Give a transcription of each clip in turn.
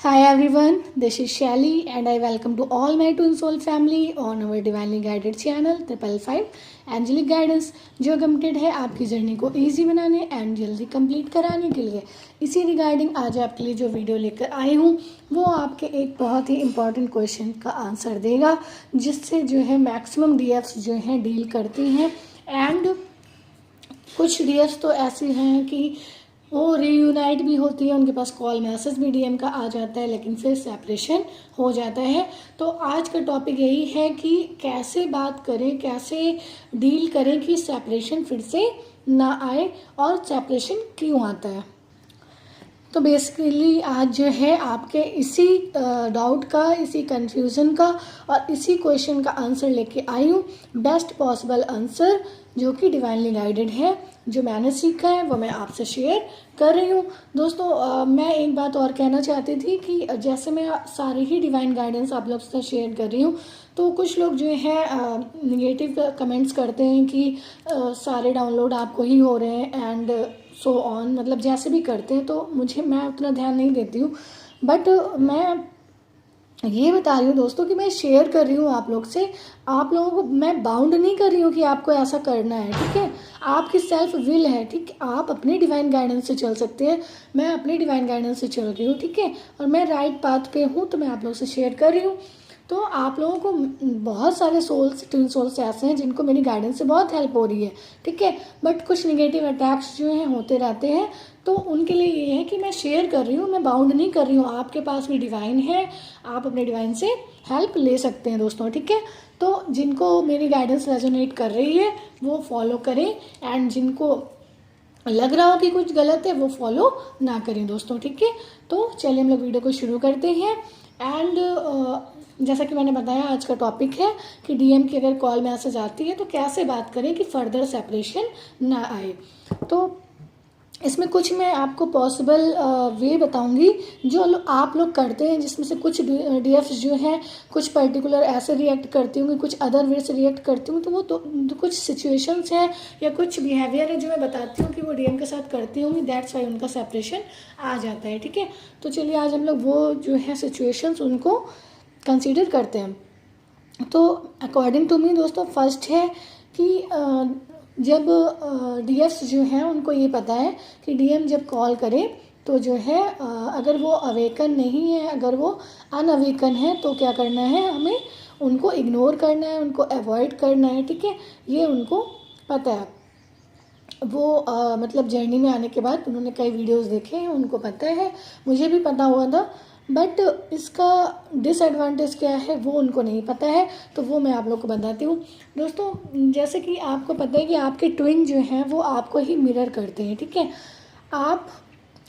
Hi everyone, this is Shelly and I welcome to all my Twin Soul family on our divinely guided channel 555 Angelic Guidance जो committed है आपकी journey को easy बनाने and जल्दी complete कराने के लिए। इसी रिगार्डिंग आज आपके लिए जो वीडियो लेकर आई हूँ वो आपके एक बहुत ही इम्पॉर्टेंट क्वेश्चन का आंसर देगा, जिससे जो है मैक्सिमम डीएफ्स जो हैं डील करती हैं एंड कुछ डीएफ्स तो ऐसी हैं कि वो रीयूनाइट भी होती है, उनके पास कॉल मैसेज भी डीएम का आ जाता है, लेकिन फिर सेपरेशन हो जाता है। तो आज का टॉपिक यही है कि कैसे बात करें, कैसे डील करें कि सेपरेशन फिर से ना आए और सेपरेशन क्यों आता है। तो बेसिकली आज जो है आपके इसी डाउट का, इसी कन्फ्यूज़न का और इसी क्वेश्चन का आंसर लेके आई हूँ। बेस्ट पॉसिबल आंसर जो कि डिवाइनली गाइडेड है, जो मैंने सीखा है वो मैं आपसे शेयर कर रही हूँ। दोस्तों मैं एक बात और कहना चाहती थी कि जैसे मैं सारी ही डिवाइन गाइडेंस आप लोग से शेयर कर रही हूँ, तो कुछ लोग जो है निगेटिव कमेंट्स करते हैं कि सारे डाउनलोड आपको ही हो रहे हैं एंड सो ऑन, मतलब जैसे भी करते हैं, तो मैं उतना ध्यान नहीं देती हूँ। बट मैं ये बता रही हूँ दोस्तों कि मैं शेयर कर रही हूँ आप लोग से, आप लोगों को मैं बाउंड नहीं कर रही हूँ कि आपको ऐसा करना है, ठीक है। आपकी सेल्फ विल है, ठीक है। आप अपनी डिवाइन गाइडेंस से चल सकते हैं, मैं अपनी डिवाइन गाइडेंस से चल रही हूँ, ठीक है। और मैं राइट पाथ पे हूँ, तो मैं आप लोग से शेयर कर रही हूँ। तो आप लोगों को बहुत सारे सोल्स, ट्विन सोल्स ऐसे हैं जिनको मेरी गाइडेंस से बहुत हेल्प हो रही है, ठीक है। बट कुछ निगेटिव अटैक्स जो हैं होते रहते हैं, तो उनके लिए ये है कि मैं शेयर कर रही हूँ, मैं बाउंड नहीं कर रही हूँ। आपके पास भी डिवाइन है, आप अपने डिवाइन से हेल्प ले सकते हैं दोस्तों, ठीक है। तो जिनको मेरी गाइडेंस रेजोनेट कर रही है वो फॉलो करें एंड जिनको लग रहा हो कि कुछ गलत है वो फॉलो ना करें दोस्तों, ठीक है। तो चलिए हम लोग वीडियो को शुरू करते हैं। एंड जैसा कि मैंने बताया, आज का टॉपिक है कि डीएम की अगर कॉल मैसेज आती है तो कैसे बात करें कि फर्दर सेपरेशन ना आए। तो इसमें कुछ मैं आपको पॉसिबल वे बताऊंगी जो आप लोग करते हैं, जिसमें से कुछ डीएफ्स जो हैं कुछ पर्टिकुलर ऐसे रिएक्ट करती होंगी, कुछ अदर वे से रिएक्ट करती हूँ। तो वो तो कुछ सिचुएशंस हैं या कुछ बिहेवियर है जो मैं बताती हूँ कि वो डीएम के साथ करती होंगी, दैट्स वाई उनका सेपरेशन आ जाता है, ठीक है। तो चलिए आज हम लोग वो जो है सिचुएशंस उनको कंसिडर करते हैं। तो अकॉर्डिंग टू मी दोस्तों, फर्स्ट है कि जब डीएफ्स जो हैं उनको ये पता है कि डीएम जब कॉल करे तो जो है अगर वो अवेकन नहीं है, अगर वो अनअवेकन है, तो क्या करना है, हमें उनको इग्नोर करना है, उनको अवॉइड करना है, ठीक है। ये उनको पता है। वो मतलब जर्नी में आने के बाद उन्होंने कई वीडियोस देखे हैं, उनको पता है, मुझे भी पता हुआ था। बट इसका डिसएडवांटेज क्या है वो उनको नहीं पता है, तो वो मैं आप लोग को बताती हूँ दोस्तों। जैसे कि आपको पता है कि आपके ट्विन जो हैं वो आपको ही मिरर करते हैं, ठीक है। आप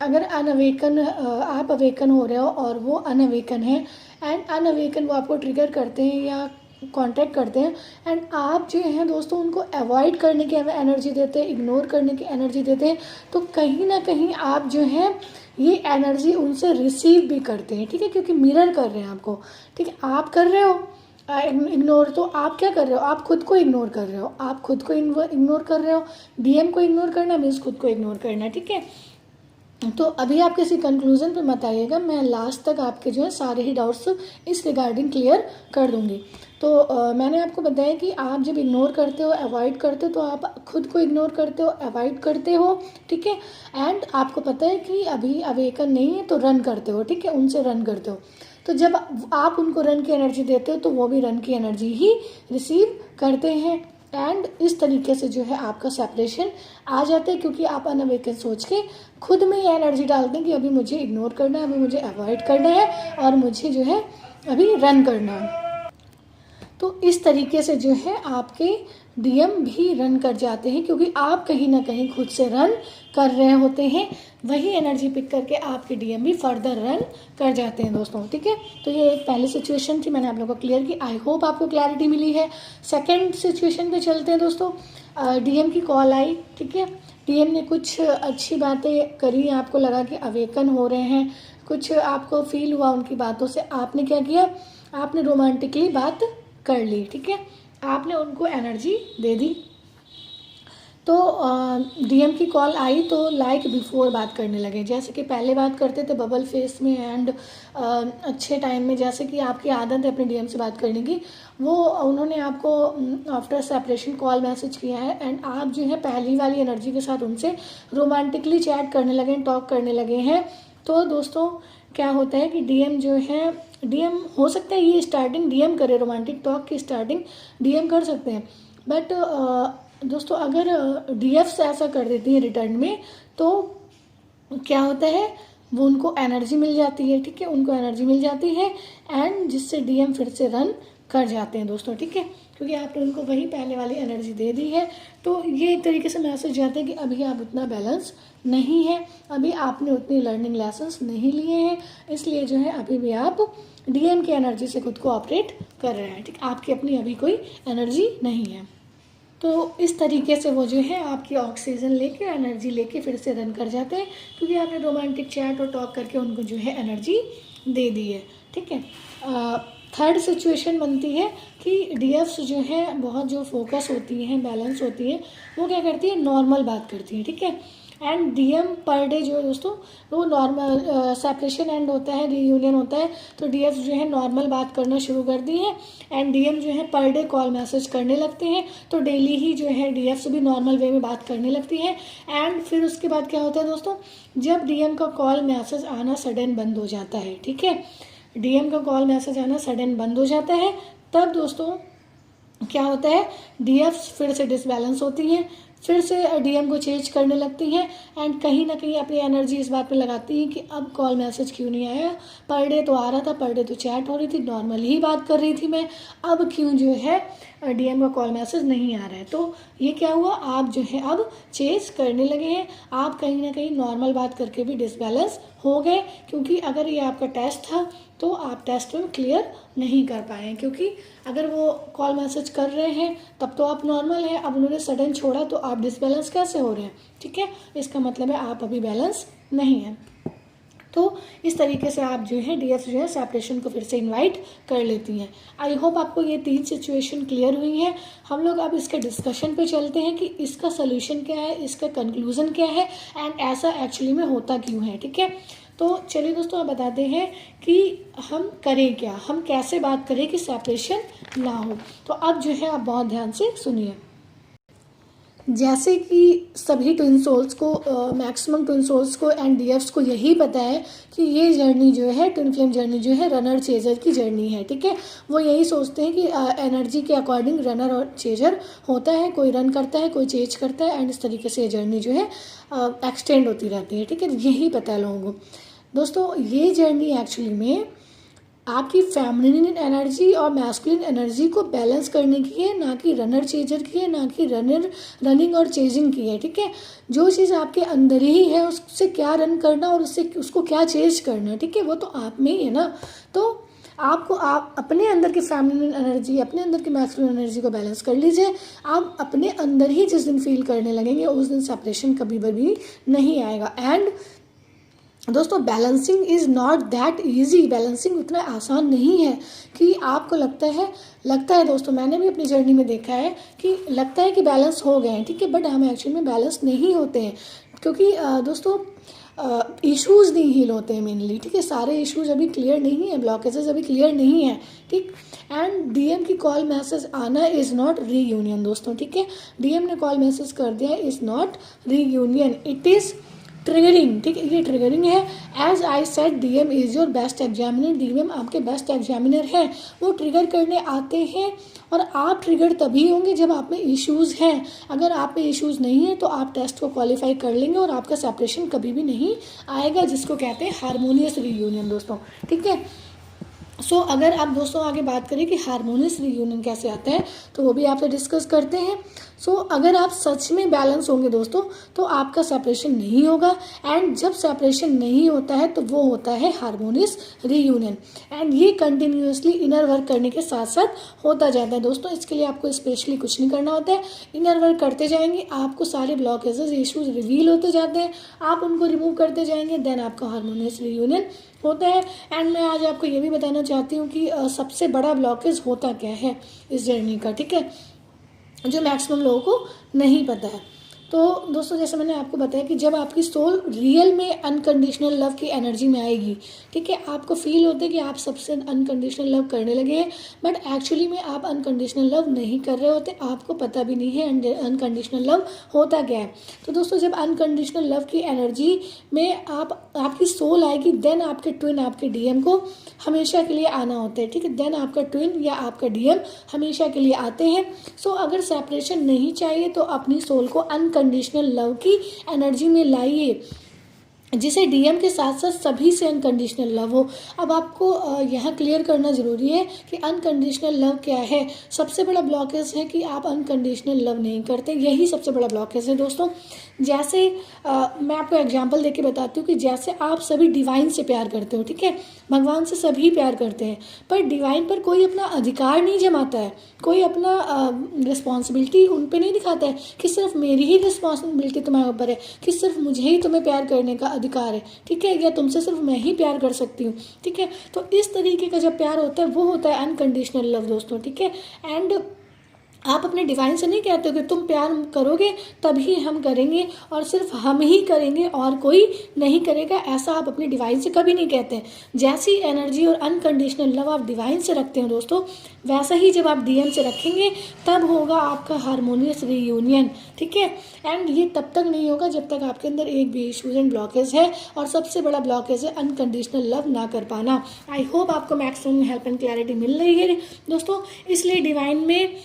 अगर आप अवेकन हो रहे हो और वो अनअवेकन है एंड अनअवेकन वो आपको ट्रिगर करते हैं या कांटेक्ट करते हैं एंड आप जो हैं दोस्तों उनको अवॉइड करने की एनर्जी देते हैं, इग्नोर करने की एनर्जी देते हैं, तो कहीं ना कहीं आप जो हैं ये एनर्जी उनसे रिसीव भी करते हैं, ठीक है, क्योंकि मिरर कर रहे हैं आपको, ठीक है। आप कर रहे हो इग्नोर, तो आप क्या कर रहे हो, आप खुद को इग्नोर कर रहे हो, आप खुद को इग्नोर कर रहे हो। डीएम को इग्नोर करना मीन्स खुद को इग्नोर करना, ठीक है। तो अभी आप किसी कंक्लूजन पे मत आइएगा, मैं लास्ट तक आपके जो है सारे ही डाउट्स इस रिगार्डिंग क्लियर कर दूंगी। तो मैंने आपको बताया कि आप जब इग्नोर करते हो, अवॉइड करते हो, तो आप खुद को इग्नोर करते हो, अवॉइड करते हो, ठीक है। एंड आपको पता है कि अभी अवेकन नहीं है तो रन करते हो, ठीक है, उनसे रन करते हो। तो जब आप उनको रन की एनर्जी देते हो तो वो भी रन की एनर्जी ही रिसीव करते हैं एंड इस तरीके से जो है आपका सेपरेशन आ जाता है, क्योंकि आप अनअवेकन सोच के खुद में ये एनर्जी डालते हैं कि अभी मुझे इग्नोर करना है, अभी मुझे अवॉइड करना है और मुझे जो है अभी रन करना है। तो इस तरीके से जो है आपके डीएम भी रन कर जाते हैं, क्योंकि आप कहीं ना कहीं खुद से रन कर रहे होते हैं, वही एनर्जी पिक करके आपके डीएम भी फर्दर रन कर जाते हैं दोस्तों, ठीक है। तो ये एक पहली सिचुएशन थी, मैंने आप लोगों को क्लियर की, आई होप आपको क्लैरिटी मिली है। सेकेंड सिचुएशन पे चलते हैं दोस्तों। डीएम की कॉल आई, ठीक है, डीएम ने कुछ अच्छी बातें करी, आपको लगा कि अवेकन हो रहे हैं, कुछ आपको फील हुआ उनकी बातों से, आपने क्या किया, आपने रोमांटिकली बात कर ली, ठीक है, आपने उनको एनर्जी दे दी। तो डीएम की कॉल आई तो लाइक बिफोर बात करने लगे, जैसे कि पहले बात करते थे बबल फेस में एंड अच्छे टाइम में, जैसे कि आपकी आदत है अपने डीएम से बात करने की, वो उन्होंने आपको आफ्टर सेपरेशन कॉल मैसेज किया है एंड आप जो है पहली वाली एनर्जी के साथ उनसे रोमांटिकली चैट करने लगे, टॉक करने लगे हैं। तो दोस्तों क्या होता है कि डीएम जो है, डीएम हो सकता है ये स्टार्टिंग डीएम करे, रोमांटिक टॉक की स्टार्टिंग डीएम कर सकते हैं, बट दोस्तों अगर डीएफ्स ऐसा कर देती हैं रिटर्न में तो क्या होता है, वो उनको एनर्जी मिल जाती है, ठीक है, उनको एनर्जी मिल जाती है एंड जिससे डीएम फिर से रन कर जाते हैं दोस्तों, ठीक है, क्योंकि आपने उनको वही पहले वाली एनर्जी दे दी है। तो ये एक तरीके से मैसेज जाता है कि अभी आप उतना बैलेंस नहीं है, अभी आपने उतनी लर्निंग लेसन्स नहीं लिए हैं, इसलिए जो है अभी भी आप डीएम की एनर्जी से खुद को ऑपरेट कर रहे हैं, ठीक, आपकी अपनी अभी कोई एनर्जी नहीं है। तो इस तरीके से वो जो है आपकी ऑक्सीजन लेके, एनर्जी लेके फिर से रन कर जाते हैं, क्योंकि आपने रोमांटिक चैट और टॉक करके उनको जो है एनर्जी दे दी है, ठीक है। थर्ड सिचुएशन बनती है कि डीएफ्स जो है बहुत जो फोकस होती हैं, बैलेंस होती है, वो क्या करती है, नॉर्मल बात करती है, ठीक है। एंड डीएम पर डे जो है दोस्तों वो नॉर्मल सेपरेशन एंड होता है, रीयूनियन होता है, तो डीएफ्स जो है नॉर्मल बात करना शुरू कर दी है एंड डीएम जो है पर डे कॉल मैसेज करने लगते हैं, तो डेली ही जो है डीएफ्स भी नॉर्मल वे में बात करने लगती हैं। एंड फिर उसके बाद क्या होता है दोस्तों, जब डीएम का कॉल मैसेज आना सडन बंद हो जाता है, ठीक है, डीएम का कॉल मैसेज आना सडन बंद हो जाता है, तब दोस्तों क्या होता है, डीएफ्स फिर से डिसबैलेंस होती हैं, फिर से डीएम को चेंज करने लगती हैं एंड कहीं ना कहीं अपनी एनर्जी इस बात पे लगाती हैं कि अब कॉल मैसेज क्यों नहीं आया, पर डे तो आ रहा था, पर डे तो चैट हो रही थी, नॉर्मल ही बात कर रही थी मैं, अब क्यों जो है डीएम का कॉल मैसेज नहीं आ रहा है। तो ये क्या हुआ, आप जो है अब चेंज करने लगे हैं, आप कहीं ना कहीं नॉर्मल बात करके भी डिसबैलेंस हो गए, क्योंकि अगर ये आपका टेस्ट था तो आप टेस्ट में क्लियर नहीं कर पाए, क्योंकि अगर वो कॉल मैसेज कर रहे हैं तब तो आप नॉर्मल हैं, अब उन्होंने सडन छोड़ा तो आप डिसबैलेंस कैसे हो रहे हैं, ठीक है, इसका मतलब है आप अभी बैलेंस नहीं हैं। तो इस तरीके से आप जो है डीएफ जो है सेपरेशन को फिर से इनवाइट कर लेती हैं। आई होप आपको ये 3 सिचुएशन क्लियर हुई हैं। हम लोग अब इसके डिस्कशन पे चलते हैं कि इसका सोल्यूशन क्या है, इसका कंक्लूजन क्या है एंड ऐसा एक्चुअली में होता क्यों है, ठीक है। तो चलिए दोस्तों आप बताते हैं कि हम करें क्या, हम कैसे बात करें कि सेपरेशन ना हो। तो अब जो है आप बहुत ध्यान से सुनिए। जैसे कि सभी ट्विन सोल्स को, मैक्सिमम ट्विन सोल्स को एंड डीएफ्स को यही पता है कि ये जर्नी जो है, ट्विन फ्लेम जर्नी जो है रनर चेजर की जर्नी है, ठीक है। वो यही सोचते हैं कि एनर्जी के अकॉर्डिंग रनर और चेजर होता है, कोई रन करता है, कोई चेज करता है एंड इस तरीके से ये जर्नी जो है एक्सटेंड होती रहती है, ठीक है, यही पता है लोगों को। दोस्तों ये जर्नी एक्चुअली में आपकी फेमिनिन एनर्जी और मैस्कुलिन एनर्जी को बैलेंस करने की है, ना कि रनर चेजर की है, ना कि रनिंग और चेजिंग की है, ठीक है। जो चीज़ आपके अंदर ही है उससे क्या रन करना और उसको क्या चेज करना, ठीक है, वो तो आप में ही है ना। तो आपको आप अपने अंदर की फेमिनिन एनर्जी, अपने अंदर की मैस्कुलिन एनर्जी को बैलेंस कर लीजिए। आप अपने अंदर ही जिस दिन फील करने लगेंगे उस दिन सेपरेशन कभी भी नहीं आएगा। एंड दोस्तों balancing is not that easy, balancing उतना आसान नहीं है कि आपको लगता है दोस्तों, मैंने भी अपनी जर्नी में देखा है कि लगता है कि बैलेंस हो गए हैं, ठीक है, बट हम एक्चुअली में बैलेंस नहीं होते हैं, क्योंकि दोस्तों इश्यूज़ नहीं हील होते हैं मेनली, ठीक है, सारे इश्यूज अभी क्लियर नहीं है, ब्लॉकेजेस अभी क्लियर नहीं है, ठीक। एंड डीएम की कॉल मैसेज आना इज़ नॉट रीयूनियन दोस्तों, ठीक है, डीएम ने कॉल मैसेज कर दिया is not reunion, it is triggering, ठीक है, ये ट्रिगरिंग है। As I said DM is your best examiner, DM आपके बेस्ट एग्जामिनर है, वो ट्रिगर करने आते हैं और आप ट्रिगर तभी होंगे जब आप में इश्यूज़ हैं। अगर आप में इश्यूज़ नहीं है तो आप टेस्ट को क्वालिफाई कर लेंगे और आपका सेपरेशन कभी भी नहीं आएगा, जिसको कहते हैं हारमोनियस रीयूनियन दोस्तों, ठीक है। सो अगर आप दोस्तों आगे बात करें कि हारमोनियस रीयूनियन कैसे आता है तो वो भी आपसे डिस्कस करते हैं। सो अगर आप सच में बैलेंस होंगे दोस्तों तो आपका सेपरेशन नहीं होगा, एंड जब सेपरेशन नहीं होता है तो वो होता है हारमोनियस रीयूनियन, एंड ये कंटिन्यूसली इनर वर्क करने के साथ साथ होता जाता है दोस्तों। इसके लिए आपको स्पेशली कुछ नहीं करना होता है, इनर वर्क करते जाएंगे, आपको सारे ब्लॉकेजेस इश्यूज रिवील होते जाते हैं, आप उनको रिमूव करते जाएंगे, देन आपका हारमोनियस रीयूनियन होता है। एंड मैं आज आपको ये भी बताना चाहती हूँ कि सबसे बड़ा ब्लॉकेज होता क्या है इस जर्नी का, ठीक है, जो मैक्सिमम लोगों को नहीं पता है। तो दोस्तों जैसे मैंने आपको बताया कि जब आपकी सोल रियल में अनकंडीशनल लव की एनर्जी में आएगी, ठीक है, आपको फील होता है कि आप सबसे अनकंडीशनल लव करने लगे हैं, बट एक्चुअली में आप अनकंडीशनल लव नहीं कर रहे होते, आपको पता भी नहीं है अनकंडीशनल लव होता क्या है। तो दोस्तों जब अनकंडीशनल लव की एनर्जी में आपकी सोल आएगी, देन आपके ट्विन आपके डीएम को हमेशा के लिए आना होता है, ठीक है, देन आपका ट्विन या आपका डीएम हमेशा के लिए आते हैं। सो अगर सेपरेशन नहीं चाहिए तो अपनी सोल को अनकंडीशनल लव की एनर्जी में लाइए, जिसे डीएम के साथ साथ सभी से अनकंडीशनल लव हो। अब आपको यहाँ क्लियर करना ज़रूरी है कि अनकंडीशनल लव क्या है। सबसे बड़ा ब्लॉकेज है कि आप अनकंडीशनल लव नहीं करते, यही सबसे बड़ा ब्लॉकेज है दोस्तों। जैसे मैं आपको एग्जांपल देके बताती हूँ कि जैसे आप सभी डिवाइन से प्यार करते हो, ठीक है, भगवान से सभी प्यार करते हैं, पर डिवाइन पर कोई अपना अधिकार नहीं जमाता है, कोई अपना रिस्पॉन्सिबिलिटी उन पर नहीं दिखाता है कि सिर्फ मेरी ही रिस्पॉन्सिबिलिटी तुम्हारे ऊपर है, कि सिर्फ मुझे ही तुम्हें प्यार करने का अधिकार है, ठीक है, या तुमसे सिर्फ मैं ही प्यार कर सकती हूँ, ठीक है। तो इस तरीके का जब प्यार होता है वो होता है अनकंडीशनल लव दोस्तों, ठीक है। एंड आप अपने डिवाइन से नहीं कहते हो कि तुम प्यार करोगे तभी हम करेंगे और सिर्फ हम ही करेंगे और कोई नहीं करेगा, ऐसा आप अपने डिवाइन से कभी नहीं कहते हैं। जैसी एनर्जी और अनकंडीशनल लव आप डिवाइन से रखते हैं दोस्तों, वैसा ही जब आप डीएम से रखेंगे तब होगा आपका हारमोनियस रीयूनियन, ठीक है। एंड ये तब तक नहीं होगा जब तक आपके अंदर एक भी इश्यूज एंड ब्लॉकेज है, और सबसे बड़ा ब्लॉकेज है अनकंडीशनल लव ना कर पाना। आई होप आपको मैक्सिमम हेल्प एंड क्लैरिटी मिल रही है दोस्तों। इसलिए डिवाइन में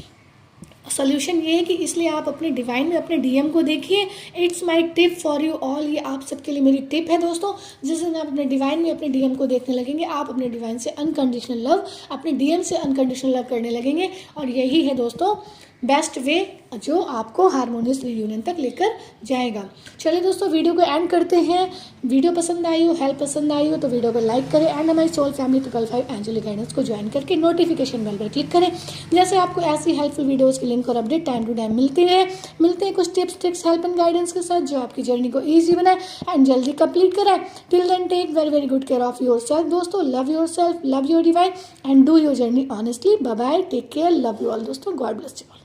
सोल्यूशन ये है कि इसलिए आप अपने डिवाइन में अपने डीएम को देखिए। It's my tip for you all, ये आप सबके लिए मेरी टिप है दोस्तों। जिस दिन आप अपने डिवाइन में अपने डीएम को देखने लगेंगे, आप अपने डिवाइन से अनकंडीशनल लव, अपने डीएम से अनकंडीशनल लव करने लगेंगे, और यही है दोस्तों बेस्ट वे जो आपको हारमोनियस रियूनियन तक लेकर जाएगा। चलिए दोस्तों वीडियो को एंड करते हैं। वीडियो पसंद आई हो, हेल्प पसंद आई हो तो वीडियो को लाइक करें एंड हमारी सोल फैमिली 555 एंजेलिक गाइडेंस को ज्वाइन करके नोटिफिकेशन बेल पर क्लिक करें, जैसे आपको ऐसी हेल्पफुल वीडियोज़ की लिंक और अपडेट टाइम टू टाइम मिलते हैं कुछ tips tricks help and guidance के साथ जो आपकी जर्नी को ईजी बनाए एंड जल्दी कंप्लीट कराए। Till then take very very good care of your self दोस्तों। Love your self, love your divine and do your journey honestly. Bye bye, take care, love you all दोस्तों। God bless you all.